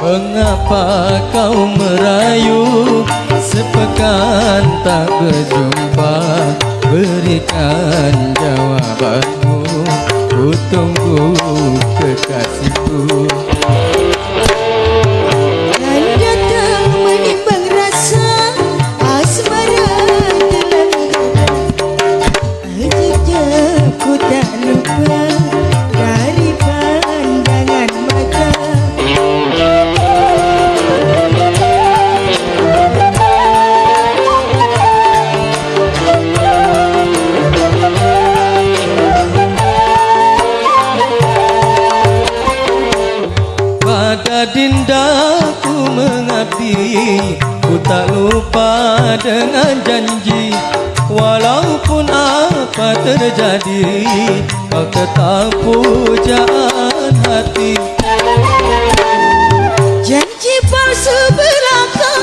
Mengapa kau merayu sepekan tak berjumpa? Berikan jawabanmu, ku tunggu kekasihku. Dan datang menimbang rasa asmara telah jejakku tak lupa dari pandangan mata. Pada dindaku mengabdi, ku tak lupa dengan janji. Walaupun apa terjadi, kau tetap pujaan hati. Janji palsu belaka,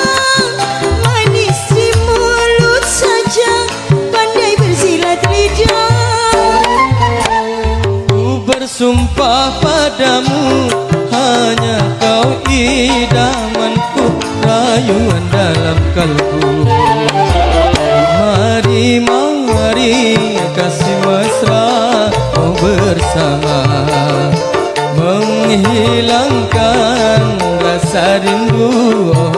manis di mulut saja, pandai bersilat lidah. Ku bersumpah padamu, hanya kau idamanku, rayuan dalam kalbu. Mari, mari kasih mesra kau bersama, menghilangkan rasa rindu, oh